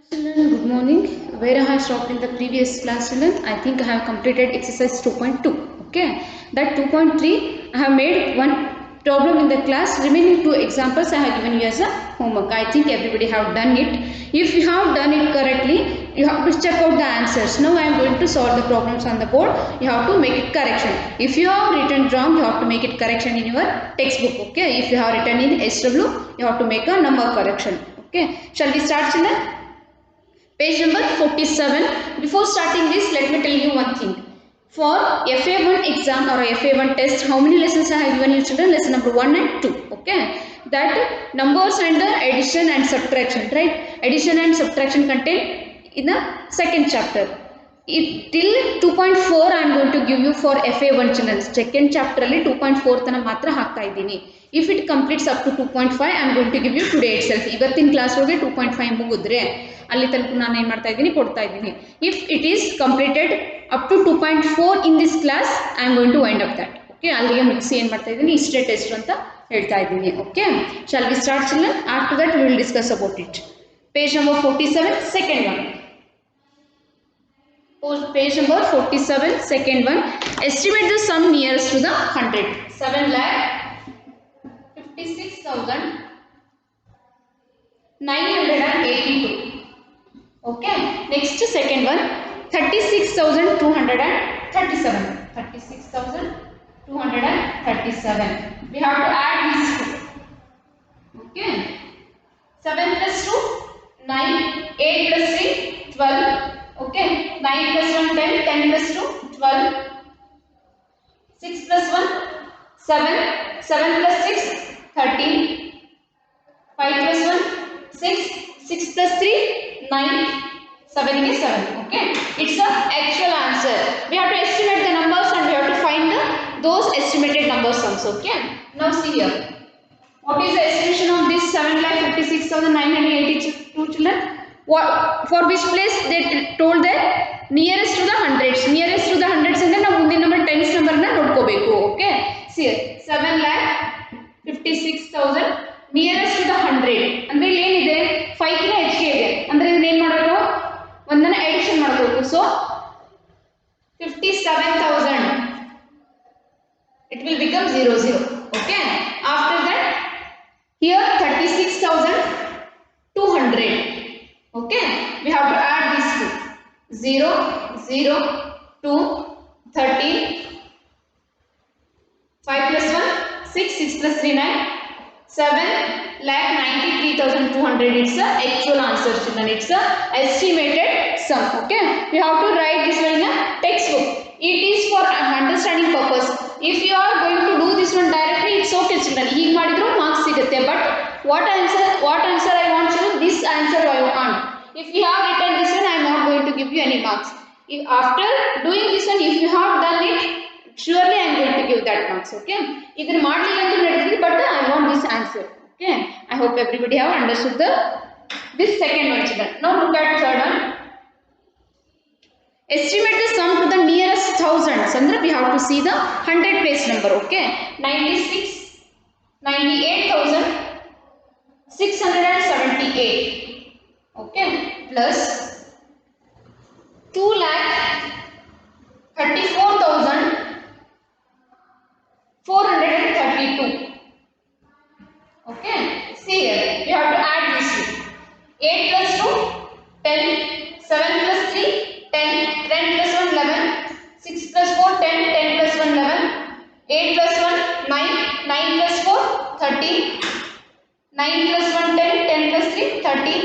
Children, good morning. Where I have stopped in the previous class, children, I think I have completed exercise 2.2. Okay, that 2.3 I have made one problem in the class. Remaining two examples I have given you as a homework. I think everybody have done it. If you have done it correctly, you have to check out the answers. Now I am going to solve the problems on the board. You have to make it correction. If you have written wrong, you have to make it correction in your textbook. Okay, if you have written in SW, you have to make a number correction. Okay, shall we start, children? Page number 47. Before starting this, let me tell you one thing. For FA1 exam or FA1 test, how many lessons I have given you, children? Lesson number 1 and 2. Okay. That numbers and the addition and subtraction, right? Addition and subtraction contained in the second chapter. Till 2.4 I am going to give you for FA1 children. Second chapter ಅಲ್ಲಿ 2.4 ತನ ಮಾತ್ರ ಹಾಕ್ತಾ ಇದ್ದೀನಿ. If it completes up to 2.5 I am going to give you today itself. ಇವತ್ತಿನ class ಒಳಗೆ 2.5 ಮುಗಿದ್ರೆ ಅಲ್ಲಿ ತನಕ ನಾನು ಏನು ಮಾಡ್ತಾ ಇದ್ದೀನಿ ಕೊಡ್ತಾ ಇದ್ದೀನಿ. If it is completed up to 2.4 in this class I am going to wind up that. Okay, ಅಲ್ಲಿಗೆ ಮುಗಿಸಿ ಏನು ಮಾಡ್ತಾ ಇದ್ದೀನಿ ಇಷ್ಟೇ ಟೆಸ್ಟ್ ಅಂತ ಹೇಳ್ತಾ ಇದ್ದೀನಿ. Okay, shall we start children? After that we will discuss about it. Page number 47, second one. Page number 47, second one. Estimate the sum nearest to the 100. 7,56,982. Okay. Next second one. 36,237. 36,237. We have to add these two. Okay. 7 plus 2, 9. 8 plus 3, 12. Okay, 9 plus 1, 10, 10 plus 2, 12, 6 plus 1, 7, 7 plus 6, 13, 5 plus 1, 6, 6 plus 3, 9, 7 is 7, okay. It's the actual answer. We have to estimate the numbers and we have to find those estimated number sums, okay. Now see here. What is the estimation of this 7,56,982 children? For which place they told that nearest to the hundreds. Nearest to the hundreds ಅಂದ್ರೆ ನಾವು ಮುಂದಿನ number tense number ನ ನೋಡ್ಕೋಬೇಕು. Okay, see 7,56,000 nearest to the 100 ಅಂದ್ರೆ ಇಲ್ಲಿ ಏನಿದೆ 5 ಕಿಂತ ಹೆಚ್ಚಿಗೆ ಇದೆ ಅಂದ್ರೆ ಇದನ್ನ ಏನು ಮಾಡಬೇಕು ಒಂದನ್ನ ಎಡಿಷನ್ ಮಾಡಬೇಕು. So 57,000 it will become 00. Okay, after that here 36,200. Okay, we have to add these two. 0, 0, 2, 13, 5 plus 1, 6, 6 plus 3, 9, 7,93,200. It's the actual answer, children. It's the estimated sum. Okay, we have to write this one in a textbook. It is for understanding purpose. If you are going to do this one directly, it's okay, children. ಹೀಗೆ ಮಾಡಿದ್ರು marks ಸಿಗುತ್ತೆ. But what answer I want, children? This answer I want. If you have written this one, I am not going to give you any marks. If after doing this one, if you have done it, surely I am going to give that marks. Okay. Idhar ಮಾಡಲಿಲ್ಲ ಅಂತ ನಡೆದಿದೆ, but I want this answer. Okay. I hope everybody have understood this second one, children. Now look at third one. Estimate the sum to the nearest thousands. Andre we have to see the 100 place number. Okay. 98,678. Okay, plus 2,34,432. Okay, see here, you have to add this two. 8 plus 2, 10, 7 plus 3, 10, 10 plus 1, 11, 6 plus 4, 10, 10 plus 1, 11, 8 plus 1, 9, 9 plus 4, 13, 9 plus 1, 10, 10 plus 3, 13,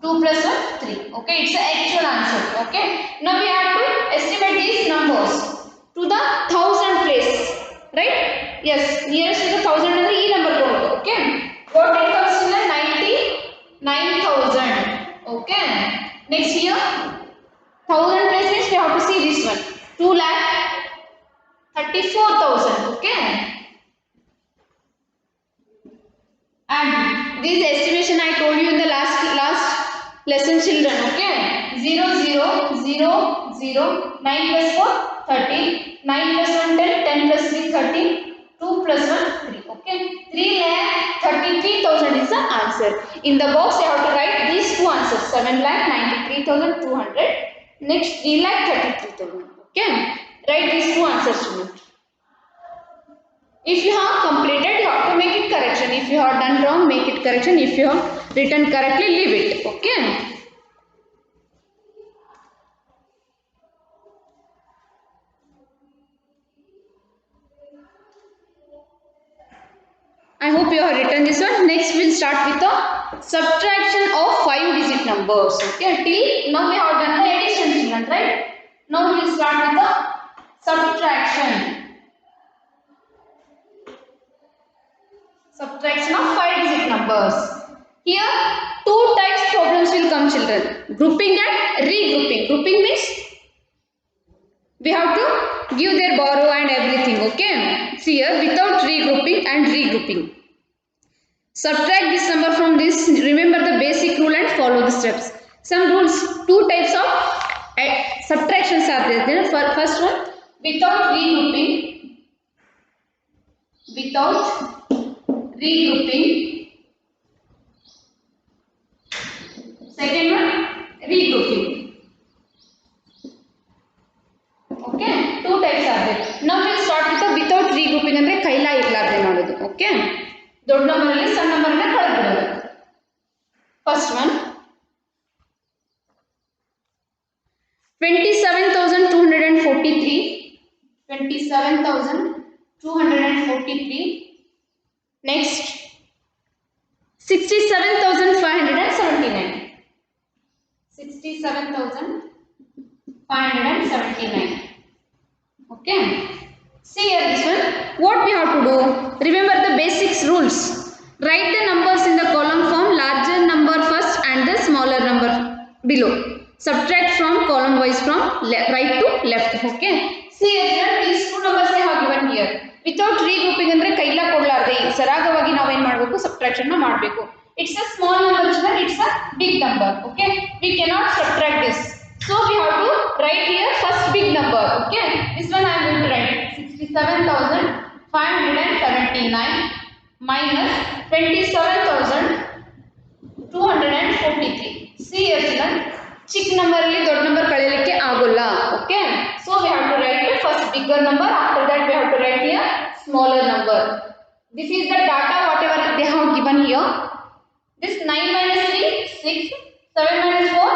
2 plus 1, 3. Okay, it's the actual answer. Okay, now we have to estimate these numbers to the 1000 place, right? Yes, nearest to the 1000 and the number code. Okay, what it comes in 99,000. Okay, next here 1000 place means we have to see this one 2,34,000. Okay, and this estimation I told you in the last lesson, children. Okay, 0, 0, 0, 0, 9 plus 4, 13, 9 plus 1, 10, 10 plus 3, 13, 2 plus 1, 3. Okay, 3,33,000 is the answer. In the box you have to write these two answers, 7,93,200. Next 3,33,000. Okay. Write these two answers to me. If you have completed, you have to make it correction. If you have done wrong, make it correction. If you have written correctly, leave it. Okay. I hope you have written this one. Next, we'll start with the subtraction of 5-digit numbers. Okay. Till now we have done the addition, children, right? Now we'll start with the subtraction. Subtraction of 5-digit numbers. Here, two types problems will come, children. Grouping and regrouping. Grouping means we have to give their borrow and everything. Okay. See here, without regrouping and regrouping. Subtract this number from this. Remember the basic rule and follow the steps. Some rules. Two types of subtractions are there. First one, without regrouping. Without regrouping. Second one, regrouping. Okay, two types are there. Now we'll start with the without regrouping andre kaila irlarde ಮಾಡೋದು. Okay, ದೊಡ್ಡ number ಅಲ್ಲಿ ಸಣ್ಣ number ಅನ್ನು ಕಳೆದು ಬಿಡೋದು. First one, 27,243. 27,243. Next, 67,579. 67,579. Okay. See here this one. What we have to do? Remember the basics rules. Write the numbers in the column form, larger number first and the smaller number below. Subtract from column wise from right to left. Okay. See here these two numbers they have given here. Without regrouping andre kaila kodlarde ಸರಾಗವಾಗಿ ನಾವು ಏನು ಮಾಡಬೇಕು subtraction ನ ಮಾಡಬೇಕು. It's a small number children, it's a big number. Okay, we cannot subtract this, so we have to write here first big number. Okay, this one I am going to write 67,579 minus 27,243. See here children, ಚಿಕ್ಕ number ಅಲ್ಲಿ ದೊಡ್ಡ number ಕಳೆಯಲಿಕ್ಕೆ ಆಗೋಲ್ಲ. Okay, so we have to write the first bigger number, after that we have to write here smaller number. This is the data whatever they have given here. This 9 minus 3, 6, 7 minus 4,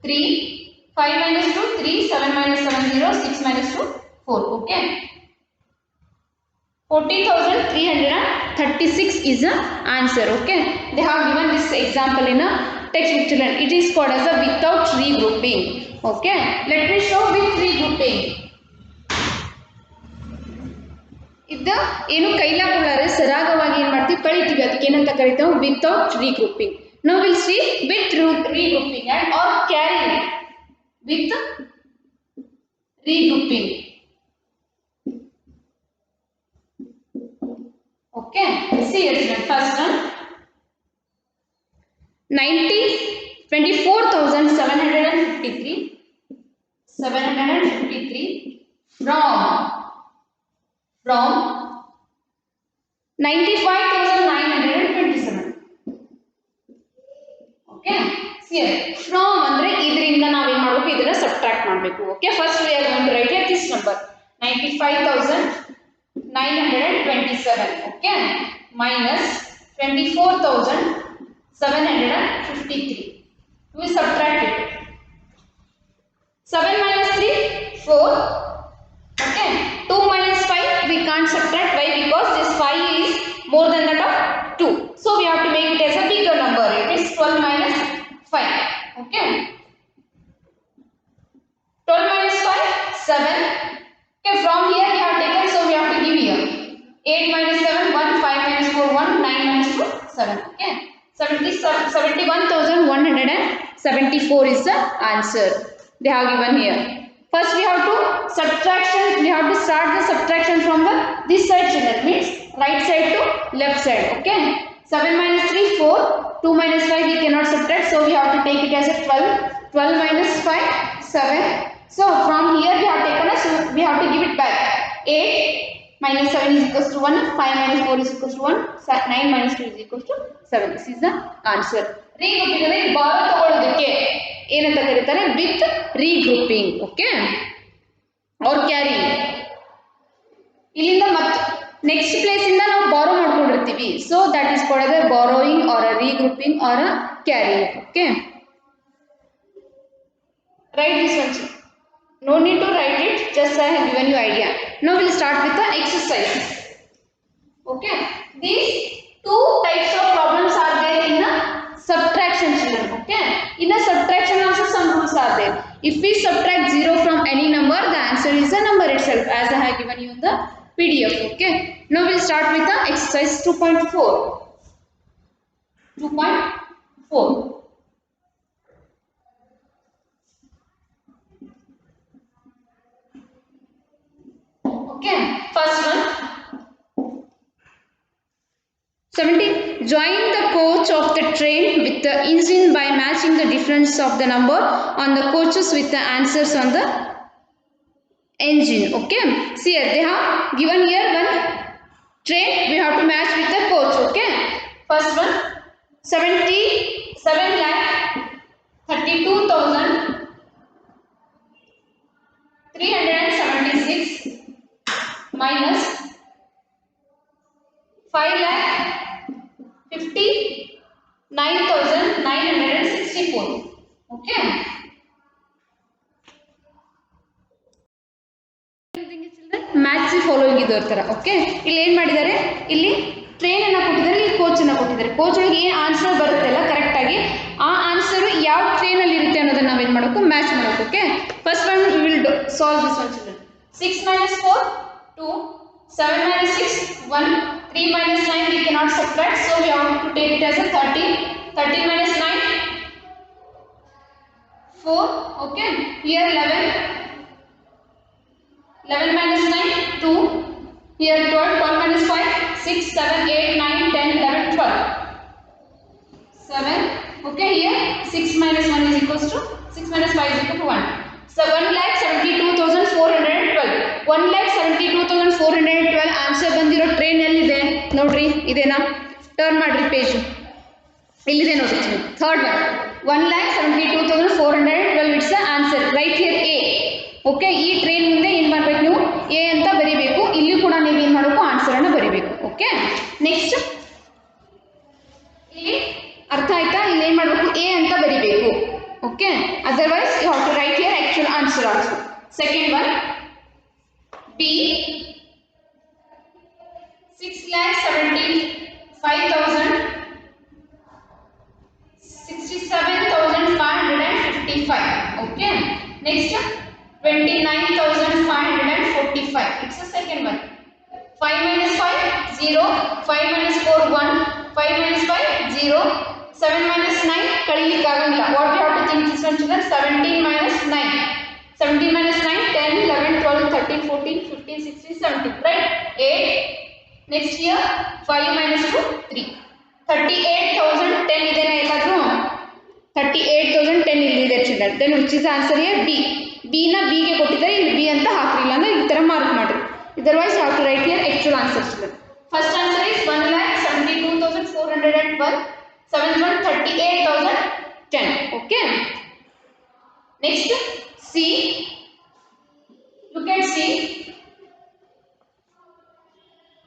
3, 5 minus 2, 3, 7 minus 7, 0, 6 minus 2, 4. Okay. 40,336 is the answer. Okay. They have given this example in a textbook children. It is called as a without regrouping. Okay. Let me show with regrouping. ಇದು ಏನು ಕೈಲ ಕೊಡಲಾರೆ ಸರಾಗವಾಗಿ ಏನು ಮಾಡ್ತೀವಿ ಕಳಿತೀವಿ, ಅದಕ್ಕೆ ಏನಂತ ಕರಿತಾವೆ without regrouping. ನಾವು will see with regrouping and or carry with regrouping. Okay, see first one 24,753 from 95,927. Okay, here from andre idrinda ನಾವು ಏನು ಮಾಡಬೇಕು, ಇದನ್ನ ಸಬ್ಟ್ರಾಕ್ಟ್ ಮಾಡಬೇಕು. Okay, first we are going to write here this number 95,927. okay, minus 24,753. we subtract it. 7 minus 3, 4. Okay, 2 minus 5 we can't subtract. Why? Because this 5 is more than that of 2, so we have to make it as a bigger number. It is 12 minus 5. Okay, 12 minus 5, 7. Okay, from here we have taken, so we have to give here 8 minus 7, 1, 5 minus 4, 1, 9 minus 2, 7. Okay, 71,174 is the answer they have given here. First we have to subtraction, we have to start the subtraction from the this side children, means right side to left side. Okay, 7 minus 3, 4, 2 minus 5 we cannot subtract, so we have to take it as a 12. 12 minus 5, 7. So from here we have taken a, so we have to give it back. 8 minus 7 is equals to 1, 5 minus 4 is equals to 1, 9 minus 2 is equals to 7. This is the answer. ರೀಗ್ರೂಪಿಂಗ್ ಅಂದರೆ ಬಾರೋ ತಗೊಳ್ಳೋದಕ್ಕೆ ಏನಂತ ಕರೀತಾರೆ with regrouping okay R carrying ಇಲ್ಲಿಂದ ಮತ್ತೆ next place ಇಂದ ನಾವು ಬಾರೋ ಮಾಡ್ಕೊಂಡಿರ್ತೀವಿ so that is called as borrowing or a regrouping or a carrying okay write this one no need to write it just I have given you idea now we'll start with the exercise okay these two types of problems are there in a subtraction children okay in a subtraction also some rules are there if we subtract 0 from any number the answer is the number itself as I have given you in the PDF okay now we'll start with the exercise 2.4 okay first one 17 join the coach of the train with the engine by matching the difference of the number on the coaches with the answers on the engine okay see here they have given here one train we have to match with the coach okay first one 77,32,376 minus 5,59,964 okay match the following ಇದರ ತರ okay ಇಲ್ಲಿ ಏನು ಮಾಡಿದ್ದಾರೆ ಇಲ್ಲಿ train ಅನ್ನು ಕೊಟ್ಟಿದ್ದಾರೆ ಇಲ್ಲಿ coach ಅನ್ನು ಕೊಟ್ಟಿದ್ದಾರೆ ಕೋಚ್ ಒಳಗೆ ಏನು ಆನ್ಸರ್ ಬರುತ್ತಲ್ಲ ಕರೆಕ್ಟ್ ಆಗಿ ಆ ಆನ್ಸರ್ ಯಾವ ಟ್ರೈನ್ ಅಲ್ಲಿ ಇರುತ್ತೆ ಅನ್ನೋದನ್ನ ನಾವು ಏನು ಮಾಡಬೇಕು ಮ್ಯಾಚ್ ಮಾಡಬೇಕು okay first one we will solve this one children 6 minus 4 2 7 minus 6 1 3 minus 9 we cannot subtract so we have to take it as a 13 minus 9 4 okay here 11 minus 9 2 here 12 minus 5 6 7 8 9 10 11 12 7 okay here 6 minus 1 is equals to 6 minus 5 is equal to 1 so 1,72,412 1,72,412 answer ಬಂದಿರೋ train ಎಲ್ಲಿದೆ ನೋಡ್ರಿ ಇದೇನಾ turn ಮಾಡ್ರಿ page ಇಲ್ಲಿದೆ ನೋಡಿ third one 1,72,412 it's the answer right here A okay ಈ train ಮುಂದೆ ಏನು ಮಾಡಬೇಕು ನೀವು ಎ ಅಂತ ಬರೀಬೇಕು ಇಲ್ಲಿ ಕೂಡ ನೀವು ಏನು ಮಾಡಬೇಕು ಆನ್ಸರ್ ಅನ್ನು ಬರೀಬೇಕು ಓಕೆ ನೆಕ್ಸ್ಟ್ ಇಲ್ಲಿ ಅರ್ಥ ಆಯ್ತಾ ಇಲ್ಲಿ ಏನು ಮಾಡಬೇಕು ಎ ಅಂತ ಬರೀಬೇಕು okay otherwise you have to write here actual answer also second one B 6,75,555 okay next 29,545 it's the second one 5 minus 5 0 5 minus 4 1 5 minus 5 0 7 minus 9 ಕಳಿಲಿಕ್ಕೆ ಆಗಂಗಿಲ್ಲ what we have to think this one children 17 minus 9 17 minus 9 10 11 12 13 14 15 16 17 right 8 next here 5 minus 2 3 38,010 ಇದೆನಾ ಎಲ್ಲಾದ್ರೂ 38,010 ಇಲ್ಲಿ ಇದೆ children then which is the answer here B B ನ B ಗೆ ಕೊಟ್ಟಿದ್ದಾರೆ ಇಲ್ಲಿ B ಅಂತ ಹಾಕ್ರಿಲ್ಲ ಅಂದ್ರೆ ಈ ತರ ಮಾರ್ಕ್ ಮಾಡ್ರಿ otherwise you have to write here actual answer children first answer is 1,72,412 seventh one 38,010 okay next C look at C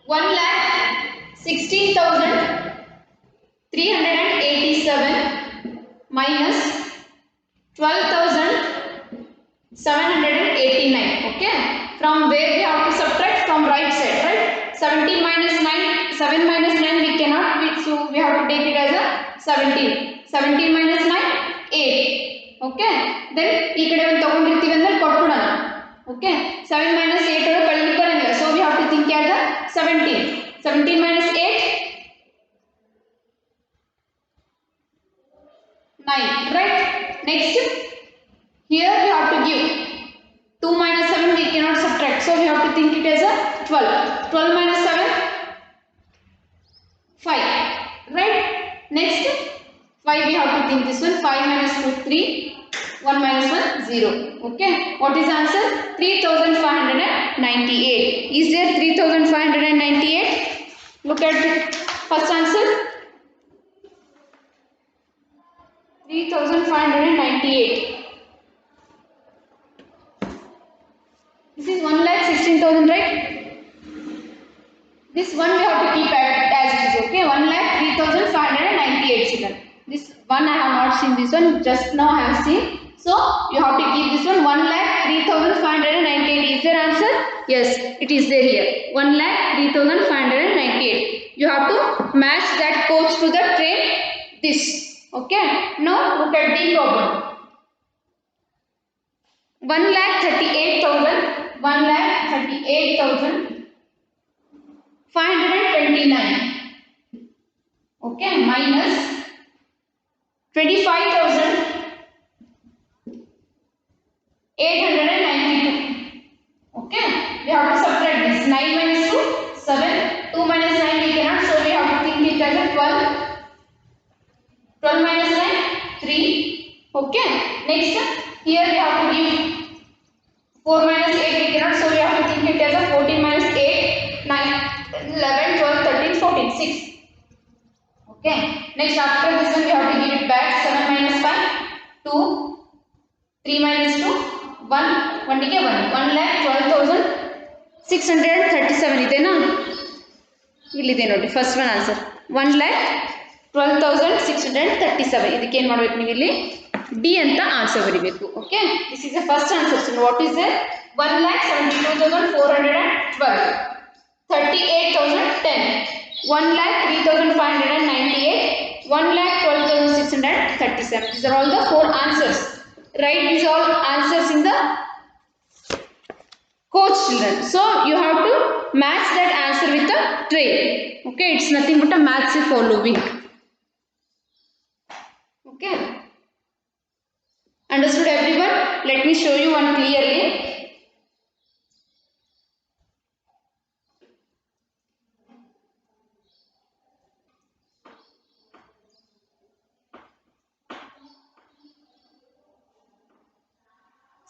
1,16,387 minus 12,789 okay from where we have to subtract from right side right 17 minus 9 7 minus 9 we cannot so we have to take it as a 17 minus 9 8 okay then ಈ ಕಡೆ ಒಂದು ತಗೊಂಡಿರ್ತೀವಿ ಅಂದ್ರೆ ಕೊಟ್ಬಿಡೋಣ okay 7 minus 8 ಒಳಗೆ ಕಳಿಲಿಕ್ಕೆ ಬರಂಗಿಲ್ಲ so we have to think as a 17 minus 8 9 right next here we have to give 2 minus 7 we cannot subtract so we have to think it as a 12 minus 7 5 right next 5 we have to think this one 5 minus 2 3 1 minus 1 0 okay what is the answer 3,598 is there 3,598 look at the first answer 3,598. This is 1,16,000, right? This one we have to keep as it is, okay? 1,03,598 children. This one I have not seen, this one just now I have seen. So you have to keep this one 1,03,598. Is there answer? Yes, it is there here. 1,03,598. You have to match that coach to the train. This, okay? Now look at the problem. 1,38,000. 1,38,529, okay, minus 25,892, okay. We have to subtract this. 9 minus 2, 7. 2 minus 9 we cannot, so we have to think it as a 12. 12 minus 9, 3, okay. Next, here we have to give 4 minus 8 we cannot, so we have to think it as a 14 minus 8, 9, 11, 12, 13, 14, 6. Okay. Next, after this one we have to give it back. 7 minus 5, 2, 3 minus 2, 1, 1 decay 1. 1,12,637 idena? Illide nodi, first one answer. 1,12,637. ಇದಕ್ಕೆ ಏನು ಮಾಡಬೇಕು ನೀವು ಇಲ್ಲಿ D ಅಂತ answer ಬರೀಬೇಕು. Okay, this is the first answer. So what is there? 1,72,412, 38,010, 1,03,598, 1,12,637. These are all the 4 answers. Write these all answers in the coach, children. So you have to match that answer with the train. Okay, it's nothing but a match following. Okay. Understood everyone? Let me show you one clearly.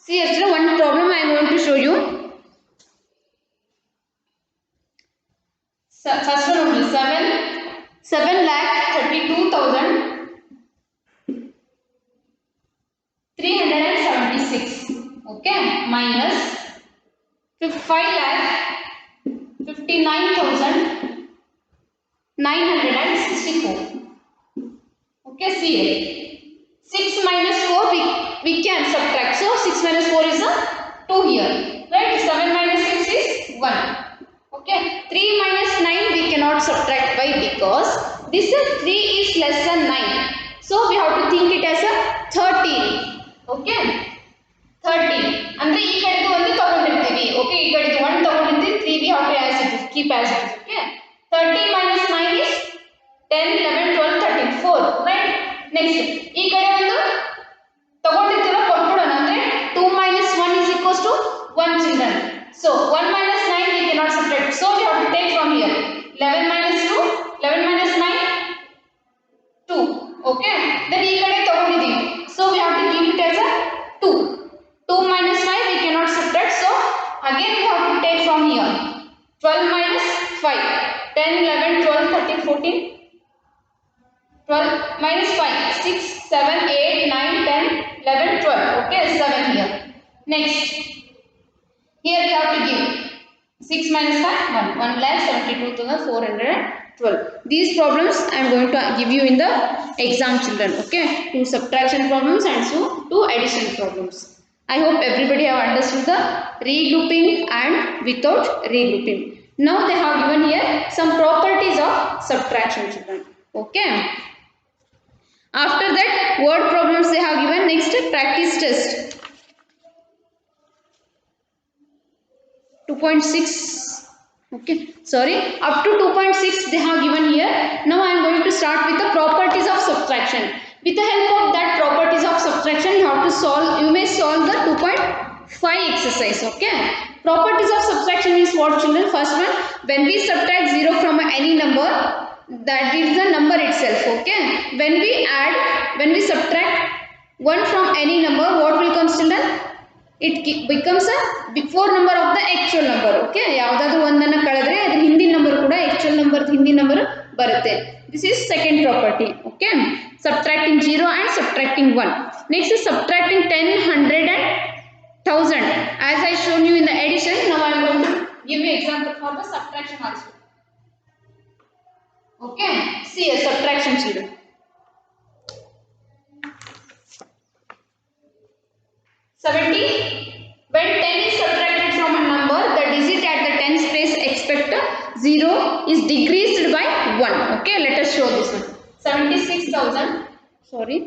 See, yesterday one problem I am going to show you. First one only 7,32,376. Okay, minus 5,59,964. Okay, see here. 6 minus 4 we can subtract. So 6 minus 4 is a 2 here. Right? 7 minus 6 is 1. Okay. 3 minus 9 we cannot subtract. Why? Because this 3 is less than 9. So we have to think it as a 13. Okay. 13. Andre ee kadedu ಒಂದು ತಗೊಂಡಿರ್ತೀವಿ. Okay. ಈ ಕಡೆದು 1 ತಗೊಂಡಿರ್ತೀವಿ. 3 we have to as it is. Keep as it is. Okay. 13 minus 9 is 10, 11, 12, 13, 4. Right? Next. ಈ ಕಡೆ ಒಂದು ತಗೊಂಡಿರ್ತೀರ ಕೊಟ್ಬಿಡೋಣ. ಅಂದ್ರೆ 2 minus 1 is equals to 1 children. So 1 minus 9 we cannot subtract. So we have to take from here. 11 minus 2, 11 minus 9, 2. Okay. Then ಈ ಕಡೆ ತಗೊಂಡಿದ್ದೀವಿ. So we have to keep it as a 2. 2 minus 5 we cannot subtract. So again we have to take from here. 12 minus 5, 10, 11, 12, 13, 14. 12 minus 5, 6, 7, 8, 9, 10, 11, 12. Okay, 7 here. Next, here we have to give 6 minus 5, 1. 1,72,412. These problems I am going to give you in the exam, children. Okay, 2 subtraction problems and 2 addition problems. I hope everybody have understood the regrouping and without regrouping. Now they have given here some properties of subtraction, children. Okay. After that, word problems they have given. Next, practice test. 2.6. Okay, sorry, up to 2.6 they have given here. Now I am going to start with the properties of subtraction. With the help of that properties of subtraction, you have to solve. You may solve the 2.5 exercise. Okay. Properties of subtraction means what, children? First one, when we subtract 0 from any number, that is the number itself. Okay. When we subtract 1 from any number, what will come, children? It becomes a before number of the actual number. Okay. ಯಾವುದಾದರೂ ಒಂದನ್ನು ಕಳೆದ್ರೆ ಅದರ ಹಿಂದಿನ number ಕೂಡ actual number ಹಿಂದಿನ number ಬರುತ್ತೆ. This is second property. Okay, subtracting 0 and subtracting 1. Next is subtracting 10, 100 and 1000. As I shown you in the addition, now I am going to give you example for the subtraction also. Okay, see a subtraction children. 70. When 10 is subtracted from a number, the digit at the tens place expect 0 is decreased by 1. Okay, let us show this one. 76,000. Sorry.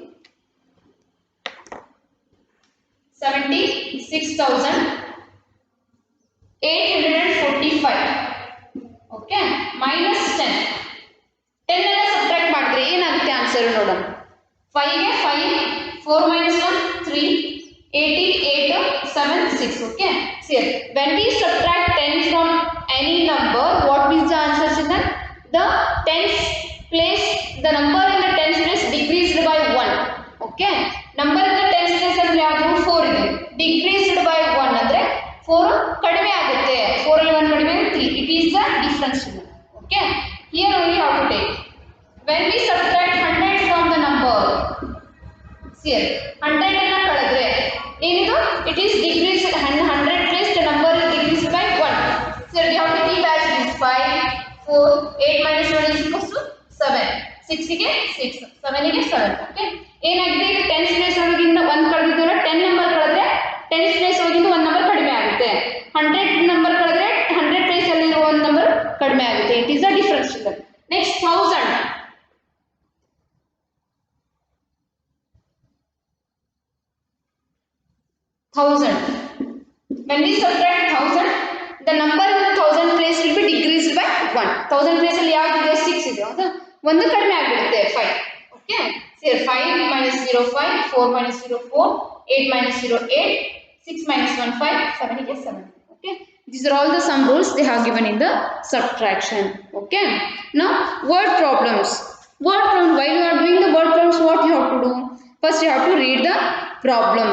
76,845. Okay, minus 10. 10 ಅನ್ನು subtract ಮಾಡಿದ್ರೆ ಏನಾಗುತ್ತೆ answer ನೋಡೋಣ. 5 ಗೆ 5, 4 minus 1, 3, 18, 8, 7, 6. Okay, see when we subtract 10 from any number, what is the answer children? The tens place, the number in the tens place decreased by 1. Okay, number in the tens place ಅಂದ್ರೆ ಯಾವುದು 4 ಇದೆ, decreased by 1 ಅಂದ್ರೆ 4 ಕಡಿಮೆ ಆಗುತ್ತೆ, 4 ಅಲ್ಲಿ 1 ಕಡಿಮೆ 3. It is the difference. Okay, here only how to take. When we subtract 100 from the number, see 100 ಅನ್ನು ಕಳೆದ್ರೆ ಏನಿದು, it is decreased, 100 place the number is decreased by 1. So we have to keep as it is 5, 4, 8 minus 1 is equals to 7. 6 ಗೆ 6, 7 ಗೆ 7. Okay, ಏನಾಗಿದೆ ಈಗ 10th place ಒಳಗಿಂದ 1 ಕಳೆದಿದ್ದಲ್ಲ, 10 number ಕಳೆದ್ರೆ 10th place ಒಳಗಿಂದ 1 ನಂಬರ್ ಕಡಿಮೆ ಆಗುತ್ತೆ. 100 ನಂಬರ್ ಕಳೆದ್ರೆ 100 place ಅಲ್ಲಿ ಇರುವ 1 ನಂಬರ್ ಕಡಿಮೆ ಆಗುತ್ತೆ. It is the difference. Next 1000. 1000. When we subtract 1000, the number in the 1000 place will be decreased by 1. 1000 place ಅಲ್ಲಿ ಯಾವುದು ಇದೆ, 6 ಇದೆ, ಹೌದಾ, ಒಂದು ಕಡಿಮೆ ಆಗಿಬಿಡುತ್ತೆ 5. Okay, see 5 minus 0 5, 4 minus 0 4, 8 minus 0 8, 6 minus 1 5, 7 ಗೆ 7. Okay, these are all the sum rules they have given in the subtraction. Okay, now word problems. Word problem, while you are doing the word problems, what you have to do? First you have to read the problem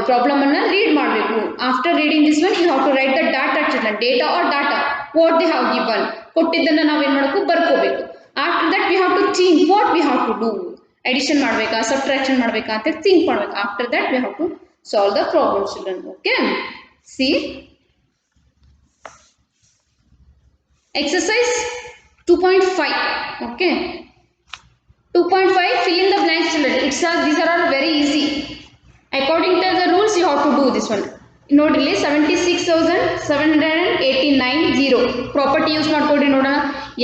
ಅನ್ನು read ಮಾಡಬೇಕು. After reading this one, you have to write the data children, data or data, what they have given. ಕೊಟ್ಟಿದ್ದನ್ನ ನಾವು ಏನು ಮಾಡಬೇಕು, ಬರ್ಕೋಬೇಕು. After that we have to think what we have to do. Addition ಮಾಡಬೇಕಾ, subtraction ಮಾಡಬೇಕಾ ಅಂತ think ಮಾಡಬೇಕು. After that we have to solve the problem children. Okay, see exercise 2.5. Okay, 2.5, fill in the blanks children. These are all very easy. According to the rules you have to do this one. ನೋಡಿಲ್ಲಿ 76,789 0 property use ಮಾಡ್ಕೊಳ್ಳಿ ನೋಡೋಣ.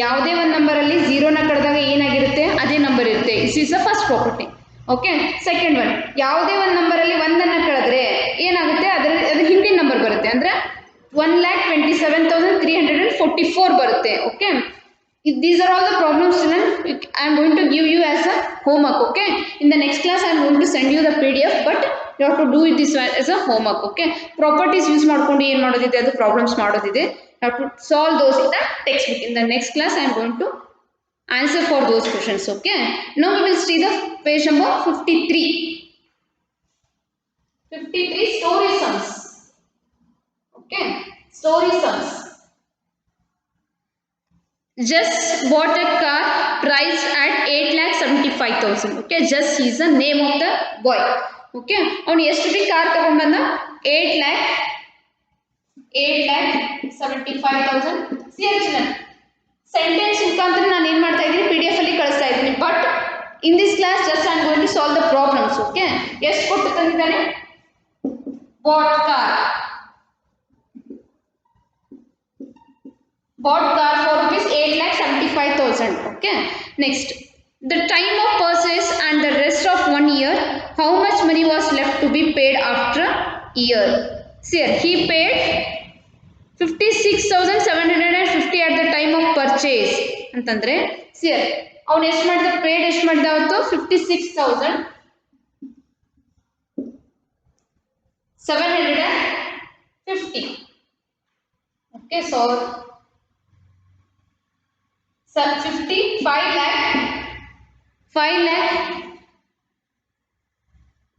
ಯಾವುದೇ ಒಂದು number ಅಲ್ಲಿ 0 ನ ಕಳೆದಾಗ ಏನಾಗಿರುತ್ತೆ, ಅದೇ number ಇರುತ್ತೆ. This is the first property. Okay, second one, ಯಾವುದೇ ಒಂದು ನಂಬರ್ ಅಲ್ಲಿ 1 ಅನ್ನು ಕಳೆದ್ರೆ ಏನಾಗುತ್ತೆ, ಅದರ ಹಿಂದಿನ ನಂಬರ್ ಬರುತ್ತೆ, ಅಂದ್ರೆ 1,27,344 ಬರುತ್ತೆ. Okay, these are all the problems children. I am going to give you as a homework. Okay, in the next class I am going to send you the PDF, but you have to do this as a homework. Okay, properties use ಮಾಡ್ಕೊಂಡು ಏನು ಮಾಡೋದಿದೆ, ಅದು problems ಮಾಡೋದಿದೆ. You have to solve those in the textbook. In the next class I am going to answer for those questions. Okay, now we will see the page number 53. 53 story sums. Okay, story sums. Just bought a car priced at 8,75,000. Okay, just he is the name of the boy. Okay, ಅವನು ಎಷ್ಟು B car ತಗೊಂಡು ಬಂದ, 8,75,000. Sentence ಮುಖಾಂತರ ನಾನು ಏನು ಮಾಡ್ತಾ ಇದ್ದೀನಿ, PDF ಅಲ್ಲಿ ಕಳಿಸ್ತಾ ಇದ್ದೀನಿ. But in this class just I am going to solve the problems. Okay, ಎಷ್ಟು ಕೊಟ್ಟು ತಂದಿದ್ದಾನೆ, bought car for rupees 8,75,000. Okay, next, the time of purchase and the rest of 1 year, how much money was left to be paid after year? See here, he paid 56,750 at the time of purchase ಅಂತಂದ್ರೆ, see here, ಅವನು ಎಷ್ಟು ಮಾಡಿದ, paid ಎಷ್ಟು ಮಾಡಿದ ಅವತ್ತು, 56,750. Okay, so 55 lakh, 5 lakh,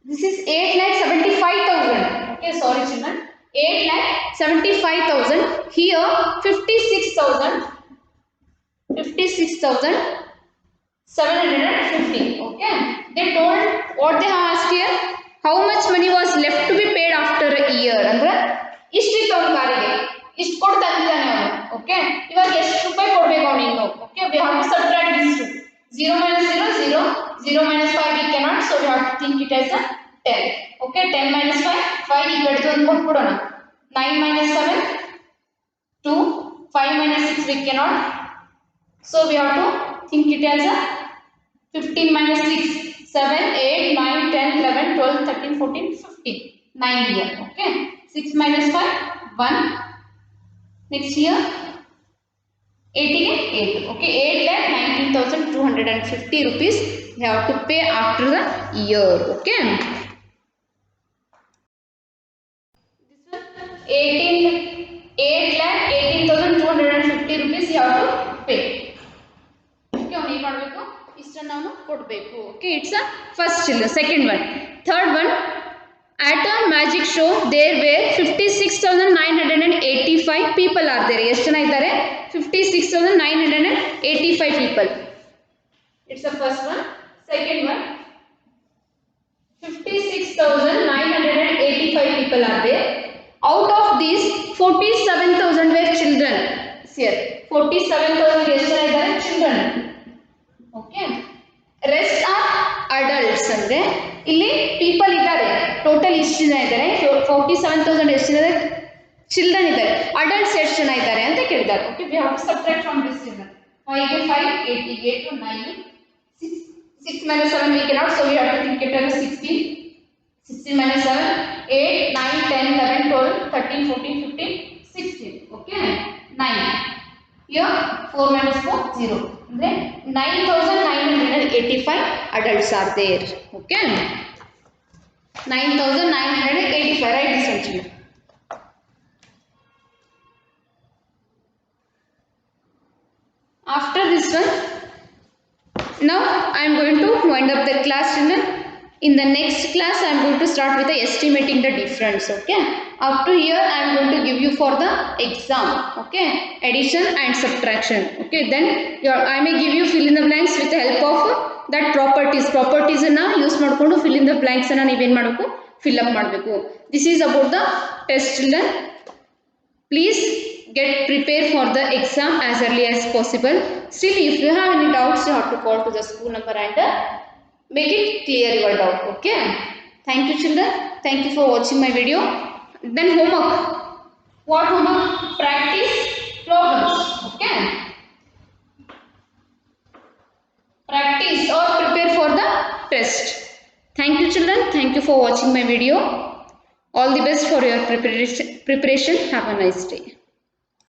this is 8,75,000. Okay, sorry children, 8,75,000. Here 56,000 750. Okay, they told what they have asked here, how much money was left to be paid after a year ಅಂದ್ರೆ ಇಷ್ಟಿತ್ತು ಅವನ ಕಾರಿಗೆ ಇಷ್ಟು ಕೊಟ್ಟು ತಂದಿದ್ದಾನೆ ಅವನು. ಓಕೆ, ಇವಾಗ ಎಷ್ಟು ರೂಪಾಯಿ ಕೊಡಬೇಕು ಅವನು ಇನ್ನು. Okay, we have to subtract this to 0 minus 0 0 0 minus 5 we cannot, so we have to think it as a 10. Okay, 10 minus 5 5 ಈ ಕಡೆದು ಒಂದು ಕೊಟ್ಬಿಡೋಣ. 9 minus 7 2 5 minus 6 we cannot, so we have to think it as a 15 minus 6 7 8 9 10 11 12 13 14 15 9 here. Okay, 6 minus 5 1. Next here 8 again 8. Okay, 8,19,250 rupees you have to pay after the year. Okay, this one 8,18,250 rupees you have to pay. Okay, ಅವನು ಏನು ಮಾಡಬೇಕು, ಇಷ್ಟನ್ನು ಅವನು ಕೊಡಬೇಕು. Okay, it's a first children. Second one, third one, at a magic show there were 56,985 people are there. ಎಷ್ಟು ಜನ ಇದ್ದಾರೆ? 56,985 people. It's the first one. Second one, 56,985 people are there. Out of these 47,000 were children. Here 47,000 ಎಷ್ಟು ಜನ ಇದ್ದಾರೆ? children. Okay, rest are adults ಅಂದ್ರೆ ಇಲ್ಲಿ people ಇದ್ದಾರೆ. Total ಎಷ್ಟು ಜನ ಇದ್ದಾರೆ? 47,000 ಎಷ್ಟು ಜನ ಚಿಲ್ಡ್ರನ್ ಇದ್ದಾರೆ. ಅಡಲ್ಟ್ಸ್ ಎಷ್ಟು ಜನ ಇದ್ದಾರೆ ಅಂತ ಕೇಳಿದ್ದಾರೆ. Okay, we have to subtract from this children. 5 ಗೆ 5 8 ಗೆ 8 9 6 minus 7 we cannot, so we have to think it as 16. 16 minus 7 8 9 10 11 12 13 14 15 16. Okay, 9 here 4 minus 4 0 ಅಂದ್ರೆ 9,985 adults are there. Okay, 9,985. Write this one children. After this one, now I am going to wind up the class children. In the next class I am going to start with the estimating the difference. Okay, up to here I am going to give you for the exam. Okay, addition and subtraction. Okay, then I may give you fill in the blanks with the help of that properties na use ಮಾಡಿಕೊಂಡು fill in the blanks ಅನ್ನು ನೀವೇನು ಮಾಡಬೇಕು, fill up ಮಾಡಬೇಕು. This is about the test children. Please get prepared for the exam as early as possible. Still, if you have any doubts, you have to call to the school number and make it clear your doubt. Okay, thank you children. Thank you for watching my video. Then homework. What homework? Practice problems. Okay, practice or prepare for the test. Thank you children. Thank you for watching my video. All the best for your preparation. Have a nice day.